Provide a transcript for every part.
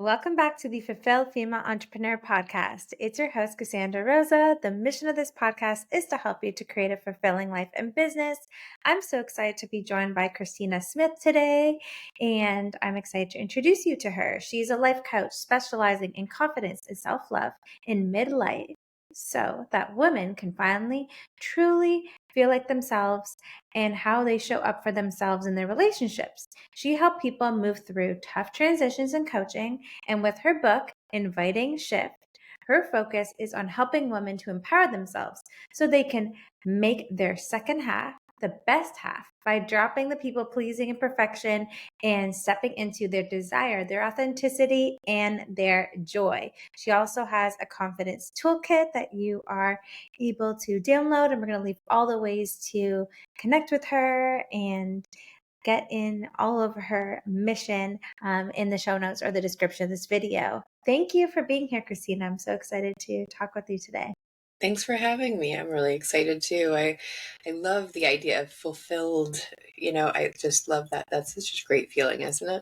Welcome back to the Fulfilled Female Entrepreneur Podcast. It's your host, Cassandra Rosa. The mission of this podcast is to help you to create a fulfilling life and business. I'm so excited to be joined by Christina Smith today, and I'm excited to introduce you to her. She's a life coach specializing in confidence and self-love in midlife so that women can finally truly feel like themselves and how they show up for themselves in their relationships. She helped people move through tough transitions in coaching, and with her book, Inviting Shift, her focus is on helping women to empower themselves so they can make their second half the best half by dropping the people pleasing and perfection and stepping into their desire, their authenticity, and their joy. She also has a confidence toolkit that you are able to download, and we're going to leave all the ways to connect with her and get in all of her mission in the show notes or the description of this video. Thank you for being here, Christina. I'm so excited to talk with you today. Thanks for having me. I'm really excited too. I love the idea of fulfilled. I just love that. That's such a great feeling, isn't it?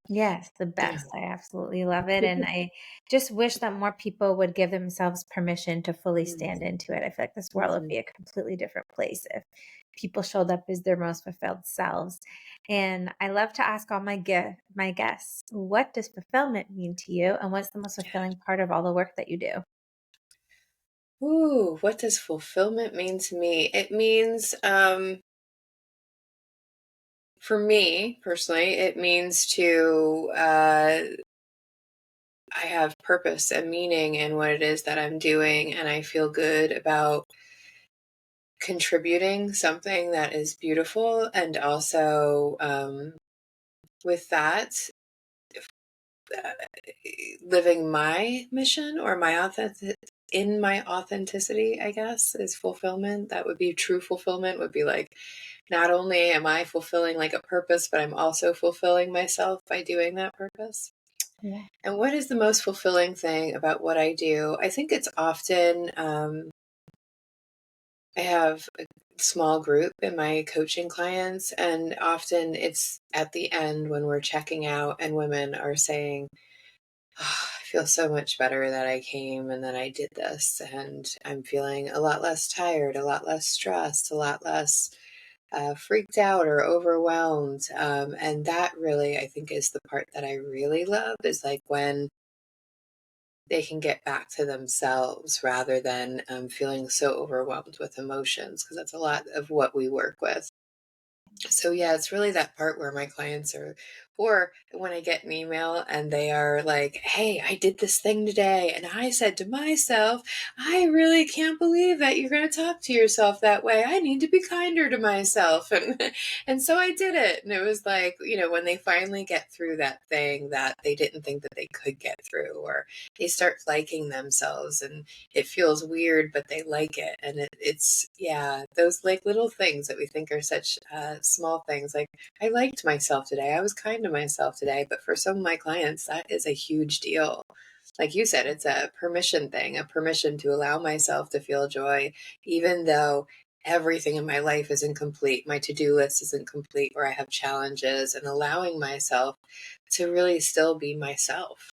Yes, the Yeah. best. I absolutely love it. And I just wish that more people would give themselves permission to fully stand into it. I feel like this world would Mhm. be a completely different place if people showed up as their most fulfilled selves. And I love to ask all my guests, what does fulfillment mean to you? And what's the most fulfilling part of all the work that you do? Ooh, what does fulfillment mean to me? It means, for me personally, it means I have purpose and meaning in what it is that I'm doing, and I feel good about contributing something that is beautiful, and also with that uh, living my mission or my authenticity, I guess, is fulfillment. That would be true fulfillment, would be like, not only am I fulfilling like a purpose, but I'm also fulfilling myself by doing that purpose. Yeah. And what is the most fulfilling thing about what I do? I think it's often, I have a small group in my coaching clients, and often it's at the end when we're checking out and women are saying, "Oh, I feel so much better that I came and that I did this. And I'm feeling a lot less tired, a lot less stressed, a lot less freaked out or overwhelmed." And that really, I think, is the part that I really love, is like when they can get back to themselves rather than feeling so overwhelmed with emotions, because that's a lot of what we work with. So yeah, it's really that part where my clients are, or when I get an email and they are like, "Hey, I did this thing today, and I said to myself, I really can't believe that you're going to talk to yourself that way. I need to be kinder to myself." And so I did it. And it was like, when they finally get through that thing that they didn't think that they could get through, or they start liking themselves, and it feels weird, but they like it. And yeah, those like little things that we think are such small things. Like, I liked myself today. I was kind to myself today. But for some of my clients, that is a huge deal. Like you said, it's a permission thing, a permission to allow myself to feel joy, even though everything in my life isn't complete. My to do list isn't complete, or I have challenges, and allowing myself to really still be myself.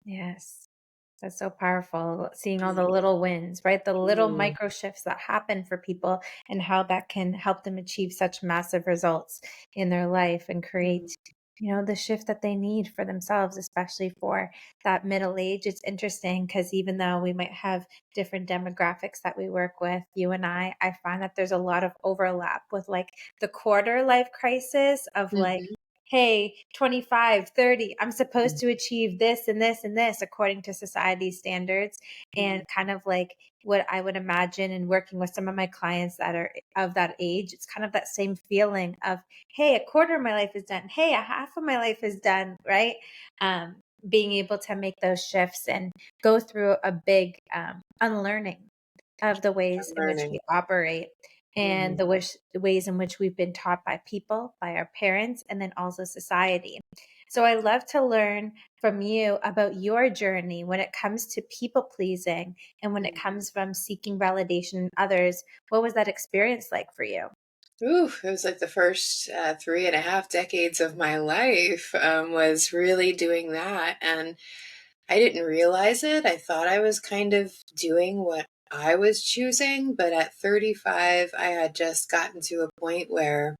Yes. That's so powerful, seeing all the little wins, right? The little Mm-hmm. micro shifts that happen for people and how that can help them achieve such massive results in their life and create, the shift that they need for themselves, especially for that middle age. It's interesting because even though we might have different demographics that we work with, you and I find that there's a lot of overlap with like the quarter life crisis of like, Mm-hmm. hey, 25, 30, I'm supposed to achieve this and this and this according to society's standards. And kind of like what I would imagine in working with some of my clients that are of that age, it's kind of that same feeling of, hey, a quarter of my life is done. Hey, a half of my life is done, right? Um, Being able to make those shifts and go through a big unlearning of the ways I'm in which learning. we operate and Mhm. the ways in which we've been taught by people, by our parents, and then also society. So I love to learn from you about your journey when it comes to people pleasing and when it comes from seeking validation in others. What was that experience like for you? Ooh, it was like the first 3.5 decades of my life was really doing that. And I didn't realize it. I thought I was kind of doing what I was choosing. But at 35, I had just gotten to a point where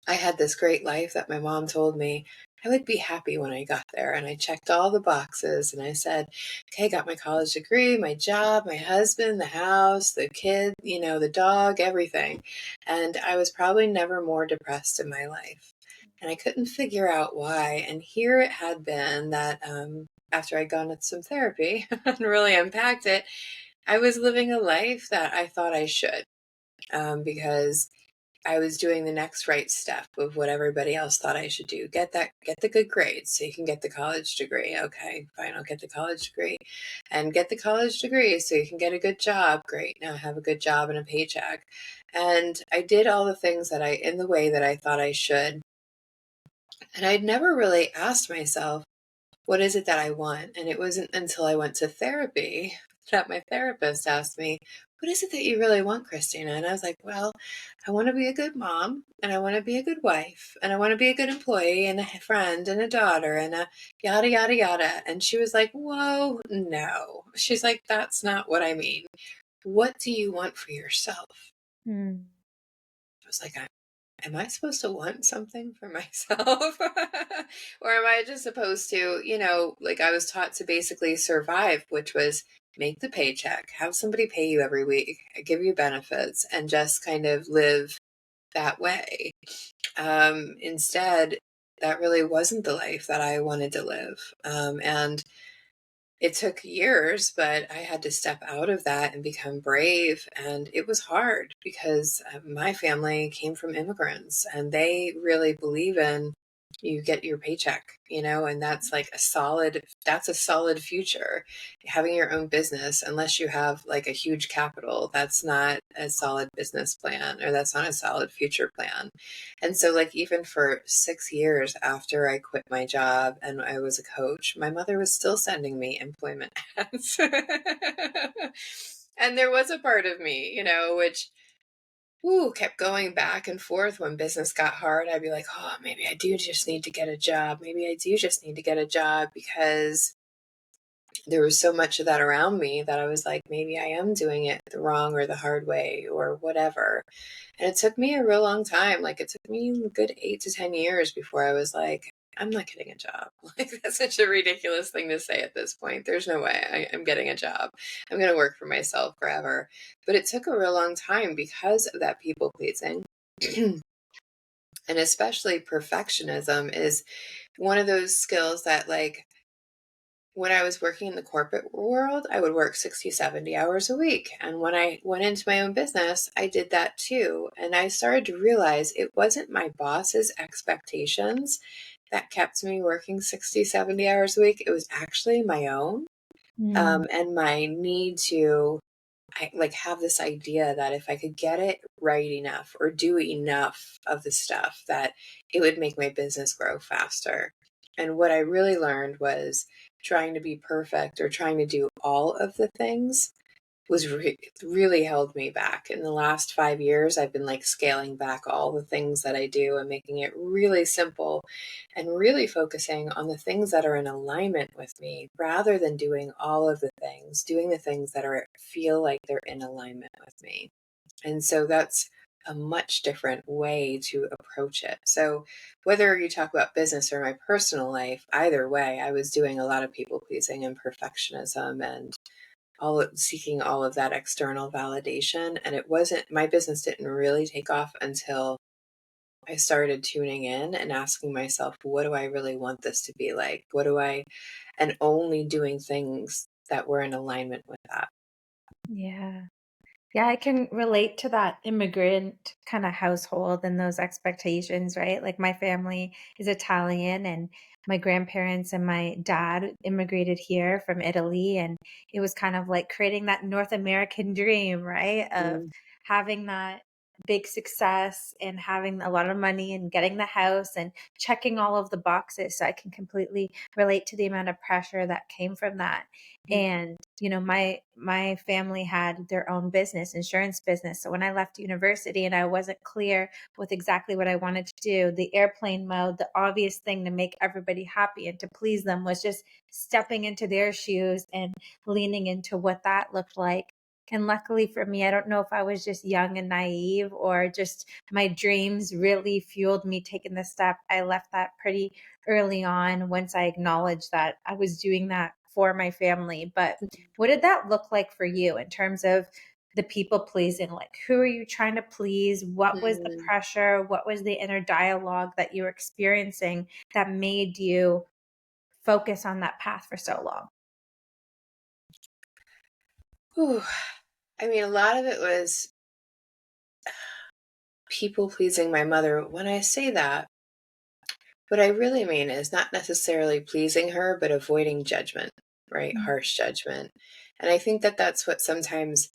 I had this great life that my mom told me I would be happy when I got there. And I checked all the boxes and I said, okay, got my college degree, my job, my husband, the house, the kid, the dog, everything. And I was probably never more depressed in my life. And I couldn't figure out why. And here it had been that after I'd gone to some therapy and really unpacked it, I was living a life that I thought I should because I was doing the next right step of what everybody else thought I should do. Get the good grades so you can get the college degree. Okay, fine, I'll get the college degree. And get the college degree so you can get a good job. Great, now have a good job and a paycheck. And I did all the things in the way that I thought I should. And I'd never really asked myself, what is it that I want? And it wasn't until I went to therapy that my therapist asked me, what is it that you really want, Christina? And I was like, well, I want to be a good mom and I want to be a good wife and I want to be a good employee and a friend and a daughter and a yada, yada, yada. And she was like, whoa, no. She's like, that's not what I mean. What do you want for yourself? Mm. I was like, am I supposed to want something for myself? Or am I just supposed to, like I was taught to basically survive, which was make the paycheck, have somebody pay you every week, give you benefits, and just kind of live that way. Instead, that really wasn't the life that I wanted to live. And it took years, but I had to step out of that and become brave. And it was hard because my family came from immigrants and they really believe in you get your paycheck, and that's a solid future. Having your own business, unless you have like a huge capital, that's not a solid business plan or that's not a solid future plan. And so, like, even for 6 years after I quit my job and I was a coach, my mother was still sending me employment ads. And there was a part of me, which kept going back and forth when business got hard. I'd be like, oh, maybe I do just need to get a job. Maybe I do just need to get a job because there was so much of that around me that I was like, maybe I am doing it the wrong or the hard way or whatever. And it took me a real long time. Like it took me a good 8 to 10 years before I was like, I'm not getting a job. Like that's such a ridiculous thing to say at this point. There's no way I'm getting a job. I'm going to work for myself forever. But it took a real long time because of that people pleasing. And especially perfectionism is one of those skills that like when I was working in the corporate world, I would work 60, 70 hours a week. And when I went into my own business, I did that too. And I started to realize it wasn't my boss's expectations that kept me working 60, 70 hours a week. It was actually my own Mm. and my need to I like have this idea that if I could get it right enough or do enough of the stuff that it would make my business grow faster. And what I really learned was trying to be perfect or trying to do all of the things was really held me back. In the last 5 years, I've been like scaling back all the things that I do and making it really simple and really focusing on the things that are in alignment with me rather than doing all of the things, doing the things that feel like they're in alignment with me. And so that's a much different way to approach it. So whether you talk about business or my personal life, either way, I was doing a lot of people pleasing and perfectionism and seeking all of that external validation. And it wasn't, my business didn't really take off until I started tuning in and asking myself, what do I really want this to be like? And only doing things that were in alignment with that. Yeah. Yeah, I can relate to that immigrant kind of household and those expectations, right? Like my family is Italian and my grandparents and my dad immigrated here from Italy. And it was kind of like creating that North American dream, right? Of Mm. having that. big success and having a lot of money and getting the house and checking all of the boxes. So I can completely relate to the amount of pressure that came from that. And, my family had their own business, insurance business. So when I left university and I wasn't clear with exactly what I wanted to do, the airplane mode, the obvious thing to make everybody happy and to please them was just stepping into their shoes and leaning into what that looked like. And luckily for me, I don't know if I was just young and naive or just my dreams really fueled me taking the step. I left that pretty early on once I acknowledged that I was doing that for my family. But what did that look like for you in terms of the people pleasing? Like, who are you trying to please? What was the Mm. pressure? What was the inner dialogue that you were experiencing that made you focus on that path for so long? Whew. I mean, a lot of it was people pleasing my mother. When I say that, what I really mean is not necessarily pleasing her, but avoiding judgment, right? Mm. Harsh judgment. And I think that that's what sometimes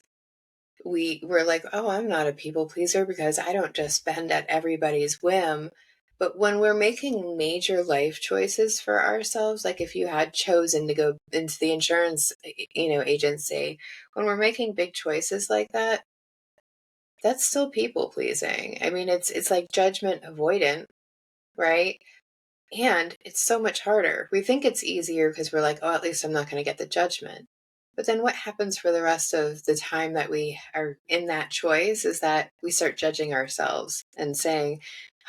we're like, oh, I'm not a people pleaser because I don't just bend at everybody's whim. But when we're making major life choices for ourselves, like if you had chosen to go into the insurance, agency, when we're making big choices like that, that's still people pleasing. I mean, it's like judgment avoidant, right? And it's so much harder. We think it's easier because we're like, oh, at least I'm not going to get the judgment. But then what happens for the rest of the time that we are in that choice is that we start judging ourselves and saying,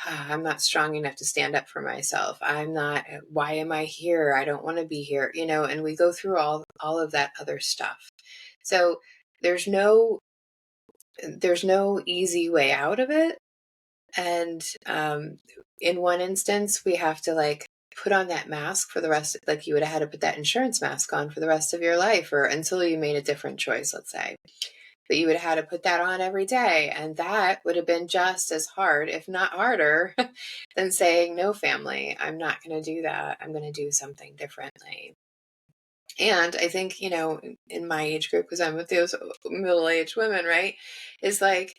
I'm not strong enough to stand up for myself. I'm not, why am I here? I don't want to be here, and we go through all of that other stuff. So there's no there's no easy way out of it. And in one instance, we have to like put on that mask for the rest, like you would have had to put that insurance mask on for the rest of your life or until you made a different choice, let's say. But you would have had to put that on every day. And that would have been just as hard, if not harder, than saying, no, family, I'm not going to do that. I'm going to do something differently. And I think, in my age group, because I'm with those middle aged women, right, is like,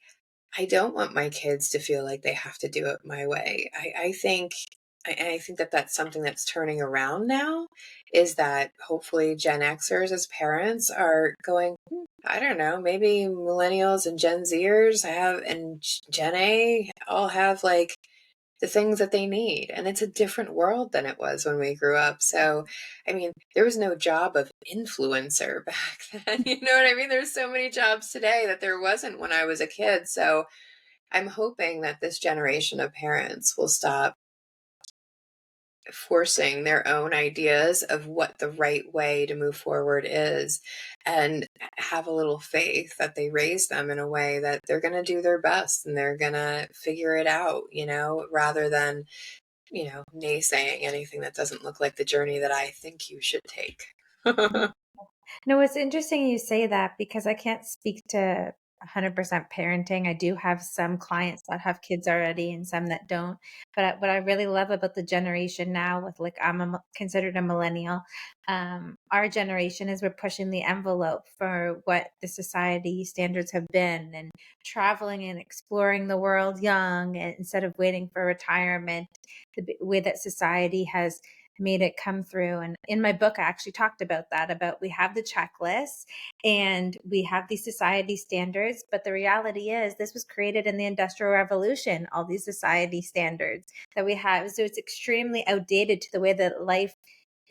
I don't want my kids to feel like they have to do it my way. I think that that's something that's turning around now is that hopefully Gen Xers as parents are going, I don't know, maybe millennials and Gen Zers and Gen A all have like the things that they need. And it's a different world than it was when we grew up. So, I mean, there was no job of influencer back then. You know what I mean? There's so many jobs today that there wasn't when I was a kid. So, I'm hoping that this generation of parents will stop forcing their own ideas of what the right way to move forward is and have a little faith that they raise them in a way that they're going to do their best and they're going to figure it out, rather than, naysaying anything that doesn't look like the journey that I think you should take. No, it's interesting you say that because I can't speak to 100% parenting. I do have some clients that have kids already and some that don't. But what I really love about the generation now, with like considered a millennial, our generation is we're pushing the envelope for what the society standards have been and traveling and exploring the world young and instead of waiting for retirement, the way that society has made it come through. And in my book, I actually talked about that, about we have the checklist and we have these society standards, but the reality is this was created in the Industrial Revolution, all these society standards that we have. So it's extremely outdated to the way that life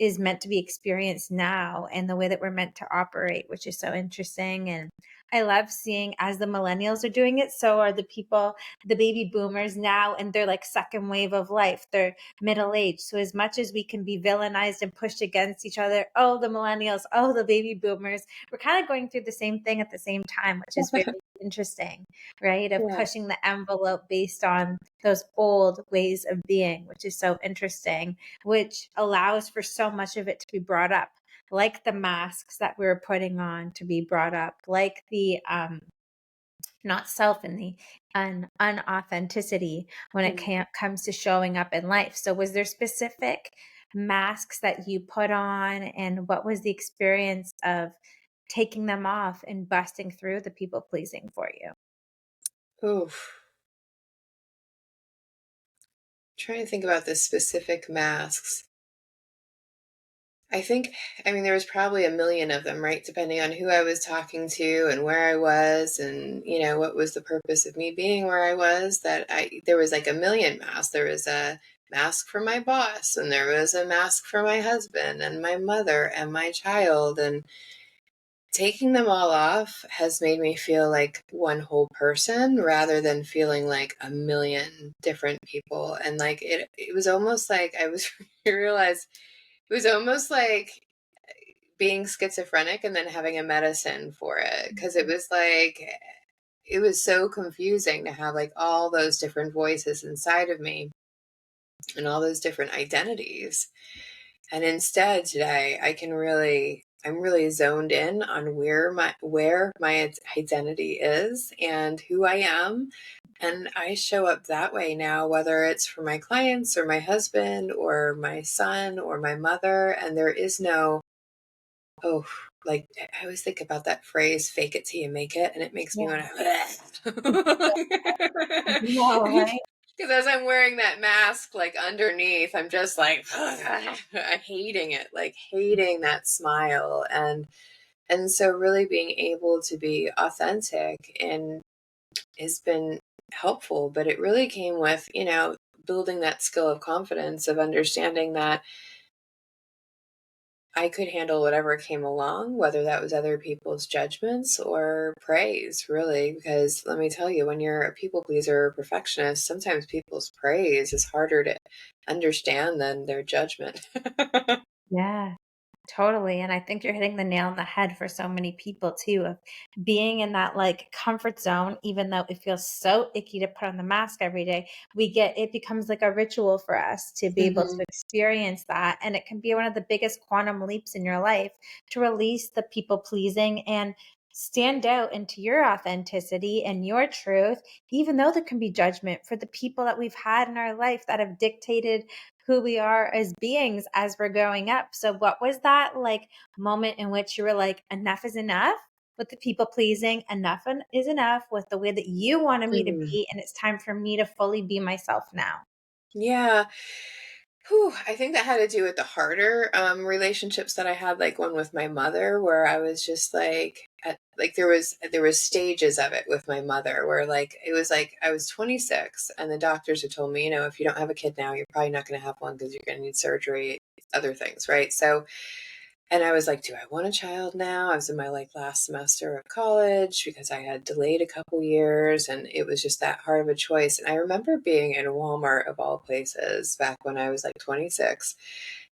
is meant to be experienced now and the way that we're meant to operate, which is so interesting. And I love seeing as the millennials are doing it, so are the people, the baby boomers now, and they're like second wave of life. They're middle age. So as much as we can be villainized and pushed against each other, oh, the millennials, oh, the baby boomers, we're kind of going through the same thing at the same time, which is very interesting, right? Of Yeah. pushing the envelope based on those old ways of being, which is so interesting, which allows for so much of it to be brought up, like the masks that we were putting on to be brought up, like the not self and the unauthenticity when it comes to showing up in life. So was there specific masks that you put on, and what was the experience of taking them off and busting through the people pleasing for you? Oof. Trying to think about the specific masks. I mean, there was probably a million of them, right? Depending on who I was talking to and where I was and, what was the purpose of me being where I was, there was like a million masks. There was a mask for my boss, and there was a mask for my husband and my mother and my child. And taking them all off has made me feel like one whole person rather than feeling like a million different people. And like it was almost like I realized it was almost like being schizophrenic and then having a medicine for it, because it was like it was so confusing to have like all those different voices inside of me and all those different identities. And instead today I'm really zoned in on where my identity is and who I am. And I show up that way now, whether it's for my clients or my husband or my son or my mother. And there is no, oh, like I always think about that phrase, fake it till you make it. And it makes me want Yeah. to, No, right? because as I'm wearing that mask, like underneath, I'm just like, hating it, like hating that smile. And so really being able to be authentic and has been helpful, but it really came with, building that skill of confidence of understanding that I could handle whatever came along, whether that was other people's judgments or praise, really. Because let me tell you, when you're a people pleaser or a perfectionist, sometimes people's praise is harder to understand than their judgment. Yeah. Totally. And I think you're hitting the nail on the head for so many people too, of being in that like comfort zone, even though it feels so icky to put on the mask every day. It becomes like a ritual for us to be able to Hmm. experience that. And it can be one of the biggest quantum leaps in your life to release the people pleasing and stand out into your authenticity and your truth, even though there can be judgment for the people that we've had in our life that have dictated who we are as beings as we're growing up. So, what was that like moment in which you were like, enough is enough with the people pleasing, is enough with the way that you wanted me to Hmm. be, and it's time for me to fully be myself now? Yeah. Whew, I think that had to do with the harder relationships that I had, like one with my mother, where I was just like there was stages of it with my mother, where like it was like I was 26, and the doctors had told me, if you don't have a kid now, you're probably not going to have one because you're going to need surgery, other things, right? So and I was like, do I want a child now? I was in my like last semester of college because I had delayed a couple years, and it was just that hard of a choice. And I remember being in Walmart of all places back when I was like 26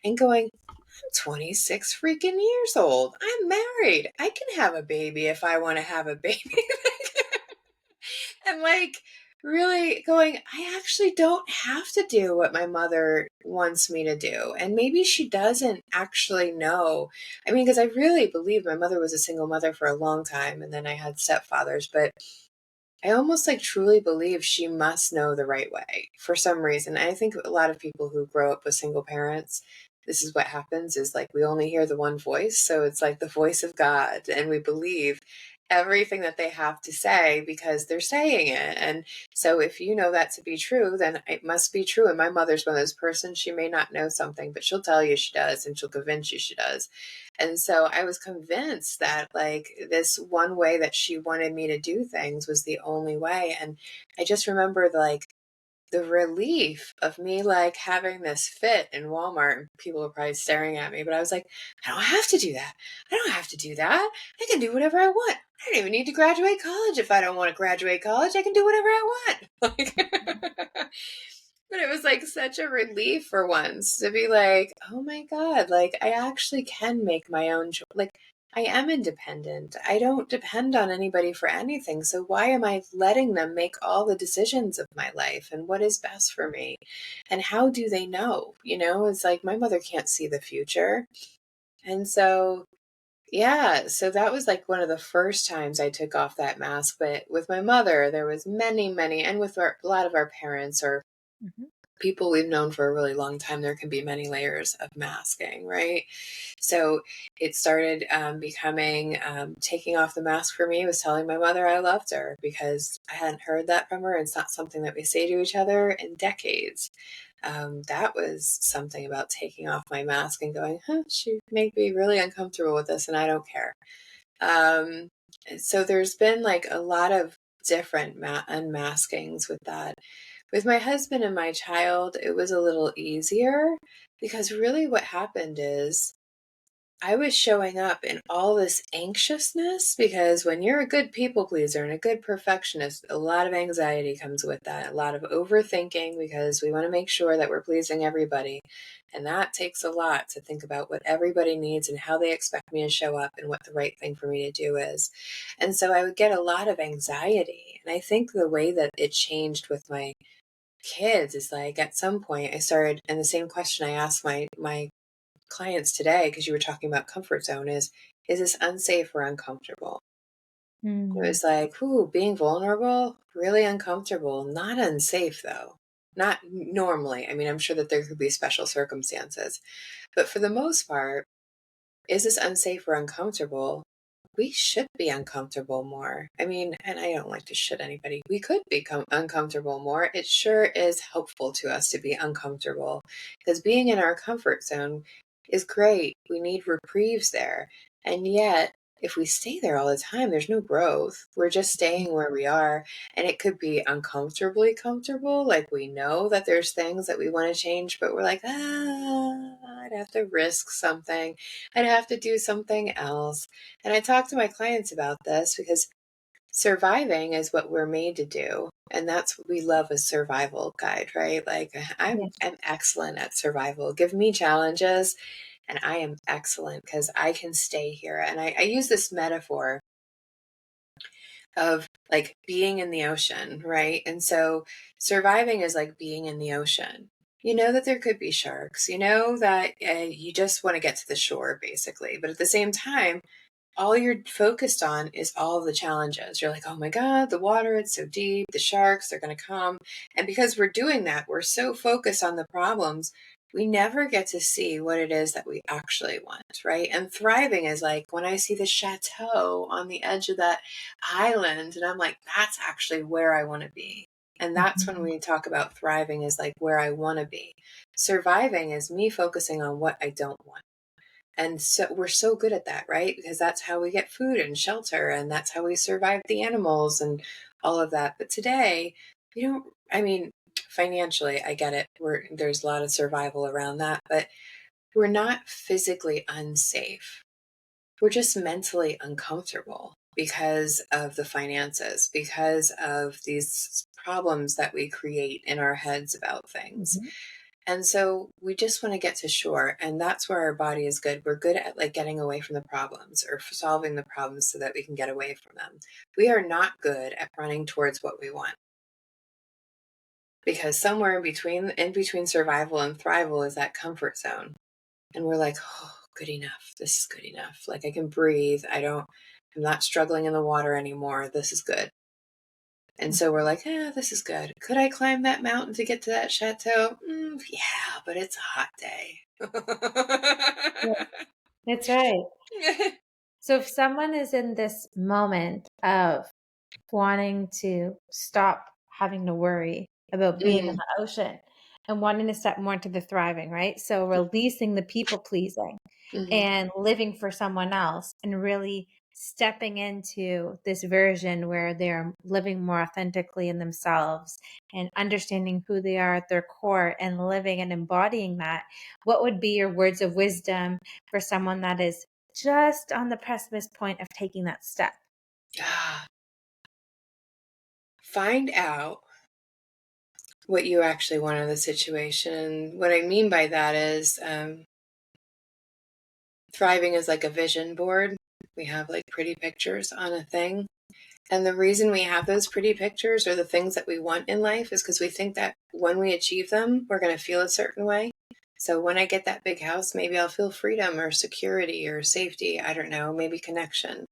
and going, I'm 26 freaking years old. I'm married. I can have a baby if I want to have a baby. And like really going, I actually don't have to do what my mother wants me to do. And maybe she doesn't actually know. I mean, because I really believe my mother was a single mother for a long time, and then I had stepfathers, but I almost like truly believe she must know the right way for some reason. I think a lot of people who grow up with single parents, this is what happens is like we only hear the one voice. So it's like the voice of God, and we believe everything that they have to say because they're saying it. And so if you know that to be true, then it must be true. And my mother's one of those persons, she may not know something, but she'll tell you she does, and she'll convince you she does. And so I was convinced that like this one way that she wanted me to do things was the only way. And I just remember like the relief of me like having this fit in Walmart, and people were probably staring at me, but I was like, I don't have to do that. I don't have to do that. I can do whatever I want. I don't even need to graduate college. If I don't want to graduate college, I can do whatever I want. Like, but it was like such a relief for once to be like, oh my God, like I actually can make my own like I am independent. I don't depend on anybody for anything. So why am I letting them make all the decisions of my life and what is best for me? And how do they know? It's like my mother can't see the future. And so yeah, so that was like one of the first times I took off that mask. But with my mother, there was many, many, and with a lot of our parents or Mhm. people we've known for a really long time, there can be many layers of masking, right? So it started becoming taking off the mask for me was telling my mother I loved her, because I hadn't heard that from her. It's not something that we say to each other in decades. That was something about taking off my mask and going, huh, she made me really uncomfortable with this, and I don't care. Um, so there's been like a lot of different unmaskings with that. With my husband and my child, it was a little easier, because really what happened is I was showing up in all this anxiousness, because when you're a good people pleaser and a good perfectionist, a lot of anxiety comes with that, a lot of overthinking, because we want to make sure that we're pleasing everybody. And that takes a lot to think about what everybody needs and how they expect me to show up and what the right thing for me to do is. And so I would get a lot of anxiety. And I think the way that it changed with my kids is like at some point I started, and the same question I asked my clients today, because you were talking about comfort zone, is this unsafe or uncomfortable? It Mm. was like, ooh, being vulnerable, really uncomfortable, not unsafe though. Not normally. I mean, I'm sure that there could be special circumstances, but for the most part, is this unsafe or uncomfortable? We should be uncomfortable more. I mean, and I don't like to shit anybody. We could become uncomfortable more. It sure is helpful to us to be uncomfortable, because being in our comfort zone is great. We need reprieves there. And yet, if we stay there all the time, there's no growth. We're just staying where we are. And it could be uncomfortably comfortable. Like we know that there's things that we want to change, but we're like, I'd have to risk something. I'd have to do something else. And I talk to my clients about this, because surviving is what we're made to do. And that's what we love, a survival guide, right? Like I'm excellent at survival. Give me challenges and I am excellent, because I can stay here. And I use this metaphor of like being in the ocean, right? And so surviving is like being in the ocean. You know that there could be sharks. You know that you just want to get to the shore, basically. But at the same time, all you're focused on is all the challenges. You're like, oh my God, the water, it's so deep, the sharks, they're going to come. And because we're doing that, we're so focused on the problems, we never get to see what it is that we actually want, right? And thriving is like when I see the chateau on the edge of that island, and I'm like, that's actually where I want to be. And that's when Mhm. we talk about thriving is like where I want to be. Surviving is me focusing on what I don't want. And so we're so good at that, right? Because that's how we get food and shelter, and that's how we survive the animals and all of that. But today, we don't, I mean, financially, I get it. There's a lot of survival around that, but we're not physically unsafe. We're just mentally uncomfortable because of the finances, because of these problems that we create in our heads about things. Mhm. And so we just want to get to shore, and that's where our body is good. We're good at like getting away from the problems or solving the problems so that we can get away from them. We are not good at running towards what we want, because somewhere in between survival and thrival is that comfort zone. And we're like, "Oh, good enough. This is good enough. Like I can breathe. I'm not struggling in the water anymore. This is good." And so we're like, "Yeah, this is good. Could I climb that mountain to get to that chateau? Yeah, but it's a hot day." Yeah, that's right. So if someone is in this moment of wanting to stop having to worry about being in Mm, the ocean and wanting to step more into the thriving, right? So releasing the people pleasing mhm. and living for someone else and really stepping into this version where they're living more authentically in themselves and understanding who they are at their core and living and embodying that. What would be your words of wisdom for someone that is just on the precipice point of taking that step? Ah, find out what you actually want in the situation. What I mean by that is thriving is like a vision board. We have like pretty pictures on a thing. And the reason we have those pretty pictures or the things that we want in life is because we think that when we achieve them, we're going to feel a certain way. So when I get that big house, maybe I'll feel freedom or security or safety. I don't know, maybe connection.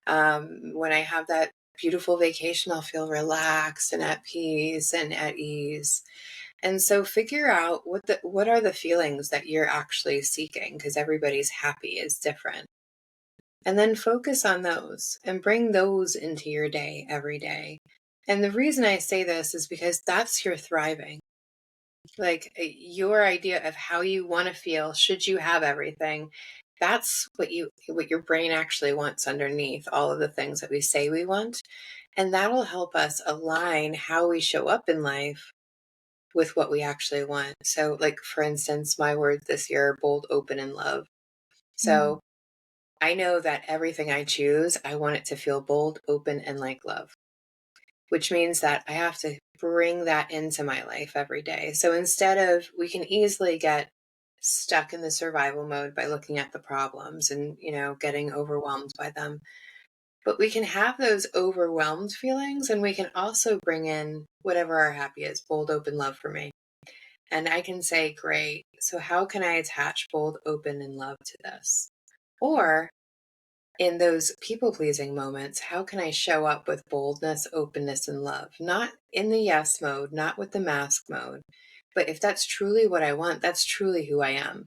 When I have that beautiful vacation, I'll feel relaxed and at peace and at ease. And so figure out what are the feelings that you're actually seeking, because everybody's happy is different. And then focus on those and bring those into your day every day. And the reason I say this is because that's your thriving. Like your idea of how you want to feel should you have everything. That's what your brain actually wants underneath all of the things that we say we want. And that'll help us align how we show up in life with what we actually want. So, like, for instance, my words this year are bold, open, and love. Mm. So I know that everything I choose, I want it to feel bold, open, and like love, which means that I have to bring that into my life every day. So instead of, we can easily get stuck in the survival mode by looking at the problems and, getting overwhelmed by them. But we can have those overwhelmed feelings, and we can also bring in whatever our happy is, bold, open, love for me. And I can say, great, so how can I attach bold, open, and love to this? Or in those people pleasing moments, how can I show up with boldness, openness, and love? Not in the yes mode, not with the mask mode, but if that's truly what I want, that's truly who I am.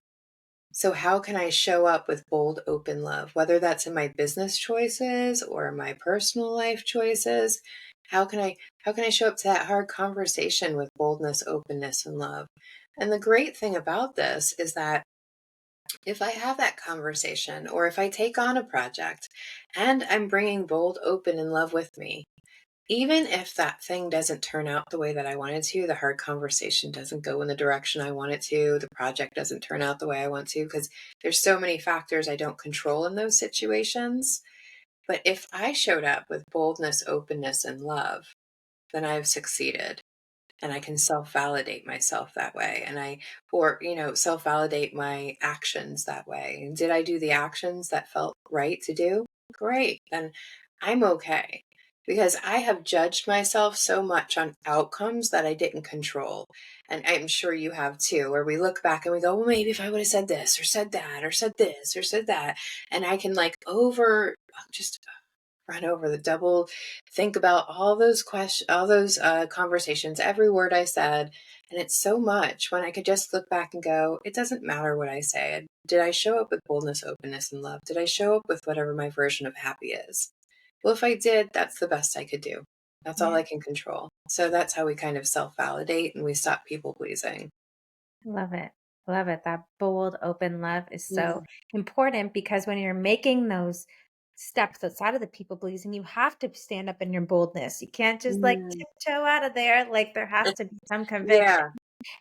So, how can I show up with bold, open love, whether that's in my business choices or my personal life choices? How can I show up to that hard conversation with boldness, openness, and love? And the great thing about this is that if I have that conversation or if I take on a project and I'm bringing bold, open, and love with me, even if that thing doesn't turn out the way that I want it to, the hard conversation doesn't go in the direction I want it to, the project doesn't turn out the way I want to, because there's so many factors I don't control in those situations. But if I showed up with boldness, openness, and love, then I've succeeded, and I can self-validate myself that way. Or, self-validate my actions that way. And did I do the actions that felt right to do? Great. Then I'm okay. Because I have judged myself so much on outcomes that I didn't control. And I'm sure you have too, where we look back and we go, well, maybe if I would have said this or said that or said this or said that. And I can just run over the double, think about all those questions, all those conversations, every word I said. And it's so much when I could just look back and go, it doesn't matter what I say. Did I show up with boldness, openness, and love? Did I show up with whatever my version of happy is? Well, if I did, that's the best I could do. That's all Yeah. I can control. So that's how we kind of self validate and we stop people pleasing. Love it. Love it. That bold, open love is so Mm. important because when you're making those steps outside of the people pleasing, you have to stand up in your boldness. You can't just like Mm. tiptoe out of there. Like there has to be some conviction. Yeah.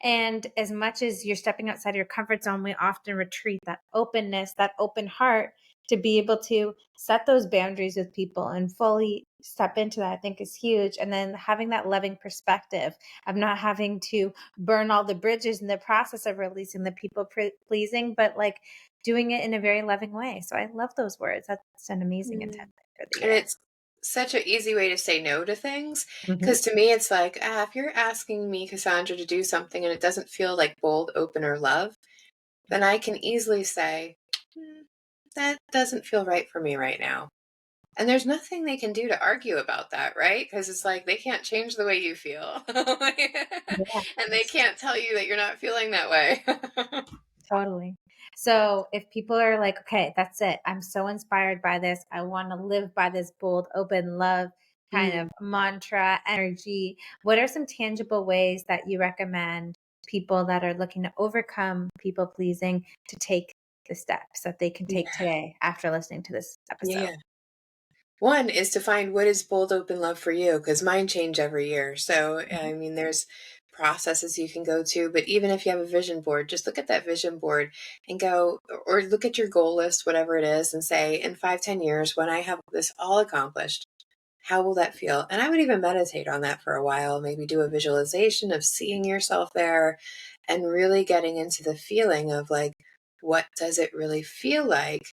And as much as you're stepping outside your comfort zone, we often retreat that openness, that open heart to be able to set those boundaries with people and fully step into that, I think is huge. And then having that loving perspective of not having to burn all the bridges in the process of releasing the people pleasing, but like doing it in a very loving way. So I love those words. That's an amazing Mm. intent for the And year. it's such an easy way to say no to things. Mhm. Because to me, it's like, if you're asking me, Cassandra, to do something and it doesn't feel like bold, open, or love, then I can easily say, "Hmm, that doesn't feel right for me right now." And there's nothing they can do to argue about that, right? Because it's like they can't change the way you feel. Yeah. And they can't tell you that you're not feeling that way. Totally. So if people are like, okay, that's it. I'm so inspired by this. I want to live by this bold, open love kind of Mm, mantra, energy. What are some tangible ways that you recommend people that are looking to overcome people pleasing to take the steps that they can take yeah. today after listening to this episode? Yeah. One is to find what is bold, open love for you, because mine change every year. So, Mhm. I mean, there's processes you can go to, but even if you have a vision board, just look at that vision board and go, or look at your goal list, whatever it is, and say, in 5, 10 years, when I have this all accomplished, how will that feel? And I would even meditate on that for a while, maybe do a visualization of seeing yourself there and really getting into the feeling of like, what does it really feel like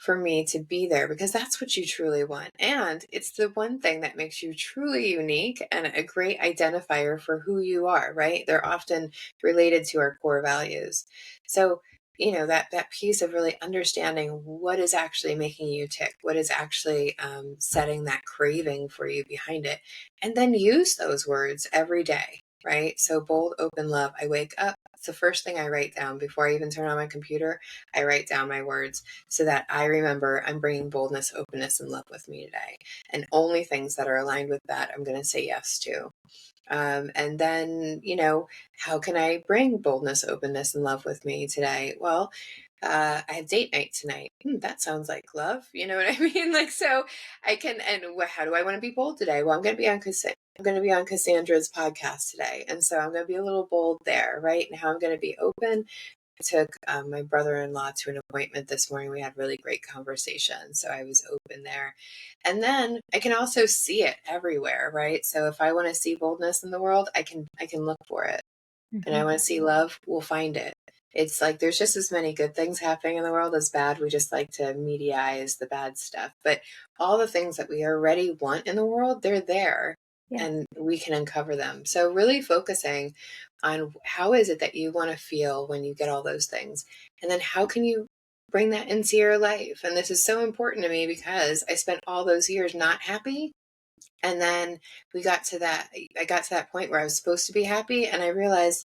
for me to be there, because that's what you truly want. And it's the one thing that makes you truly unique and a great identifier for who you are, right? They're often related to our core values. So, that piece of really understanding what is actually making you tick, what is actually setting that craving for you behind it, and then use those words every day. right? So bold, open, love. I wake up. It's the first thing I write down before I even turn on my computer. I write down my words so that I remember I'm bringing boldness, openness, and love with me today. And only things that are aligned with that I'm going to say yes to. And then, how can I bring boldness, openness, and love with me today? Well, I have date night tonight. That sounds like love. You know what I mean? Like, so I can, and how do I want to be bold today? Well, I'm going to be on Cassandra's podcast today. And so I'm going to be a little bold there, right? And how I'm going to be open. I took my brother-in-law to an appointment this morning. We had really great conversation. So I was open there. And then I can also see it everywhere, right? So if I want to see boldness in the world, I can look for it. And I want to see love, we'll find it. It's like there's just as many good things happening in the world as bad. We just like to mediaize the bad stuff. But all the things that we already want in the world, they're there. Yeah. And we can uncover them. So really focusing on how is it that you want to feel when you get all those things? And then how can you bring that into your life? And this is so important to me because I spent all those years not happy. And then I got to that point where I was supposed to be happy. And I realized,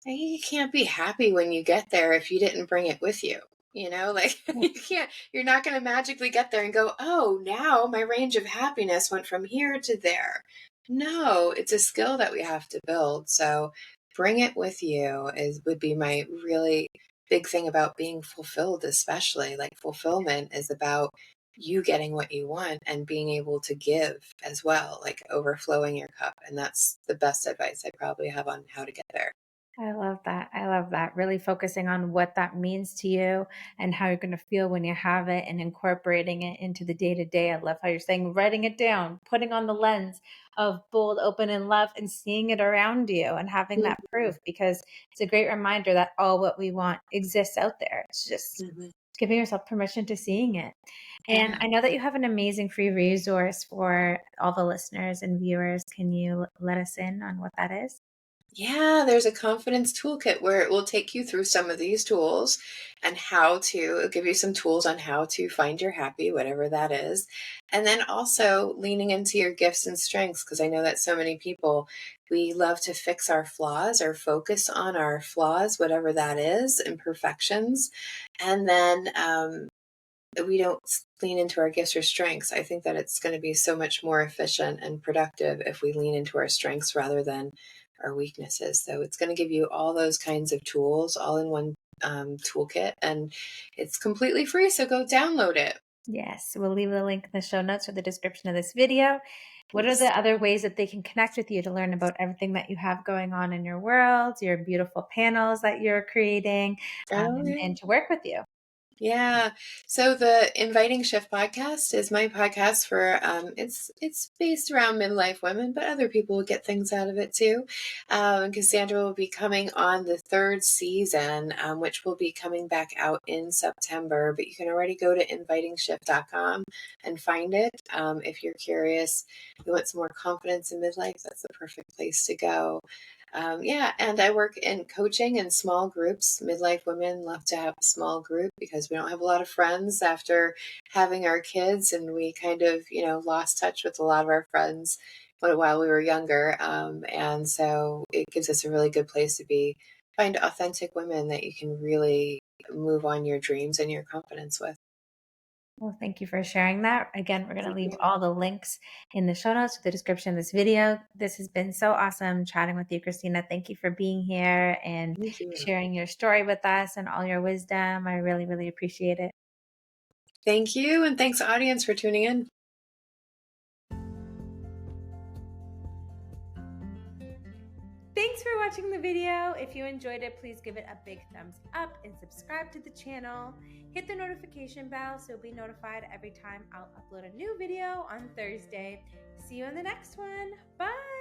you can't be happy when you get there if you didn't bring it with you. Like you're not going to magically get there and go, oh, now my range of happiness went from here to there. No, it's a skill that we have to build. So bring it with you would be my really big thing about being fulfilled, especially like fulfillment is about you getting what you want and being able to give as well, like overflowing your cup. And that's the best advice I probably have on how to get there. I love that. I love that. Really focusing on what that means to you and how you're going to feel when you have it and incorporating it into the day to day. I love how you're saying writing it down, putting on the lens of bold, open, and love and seeing it around you and having that proof because it's a great reminder that all what we want exists out there. It's just Mhm. giving yourself permission to seeing it. And Yeah. I know that you have an amazing free resource for all the listeners and viewers. Can you let us in on what that is? Yeah, there's a confidence toolkit where it will take you through some of these tools and it'll give you some tools on how to find your happy, whatever that is. And then also leaning into your gifts and strengths, because I know that so many people, we love to fix our flaws or focus on our flaws, whatever that is, imperfections. And then we don't lean into our gifts or strengths. I think that it's going to be so much more efficient and productive if we lean into our strengths rather than our weaknesses. So it's going to give you all those kinds of tools all in one toolkit, and it's completely free. So go download it. Yes, we'll leave the link in the show notes or the description of this video. What are Yes. the other ways that they can connect with you to learn about everything that you have going on in your world, your beautiful panels that you're creating, Oh, yeah. and to work with you? Yeah. So the Inviting Shift podcast is my podcast for it's based around midlife women, but other people will get things out of it too. Cassandra will be coming on the third season, which will be coming back out in September. But you can already go to invitingshift.com and find it. If you're curious, you want some more confidence in midlife, that's the perfect place to go. Yeah, and I work in coaching in small groups. Midlife women love to have a small group because we don't have a lot of friends after having our kids, and we kind of, lost touch with a lot of our friends while we were younger. And so it gives us a really good place to find authentic women that you can really move on your dreams and your confidence with. Well, thank you for sharing that. Again, we're going to Thank leave you. all the links in the show notes, the description of this video. This has been so awesome chatting with you, Christina. Thank you for being here and Thank you. sharing your story with us and all your wisdom. I really, really appreciate it. Thank you. And thanks, audience, for tuning in. Thanks for watching the video. If you enjoyed it, please give it a big thumbs up and subscribe to the channel. Hit the notification bell so you'll be notified every time I'll upload a new video on Thursday. See you in the next one. Bye.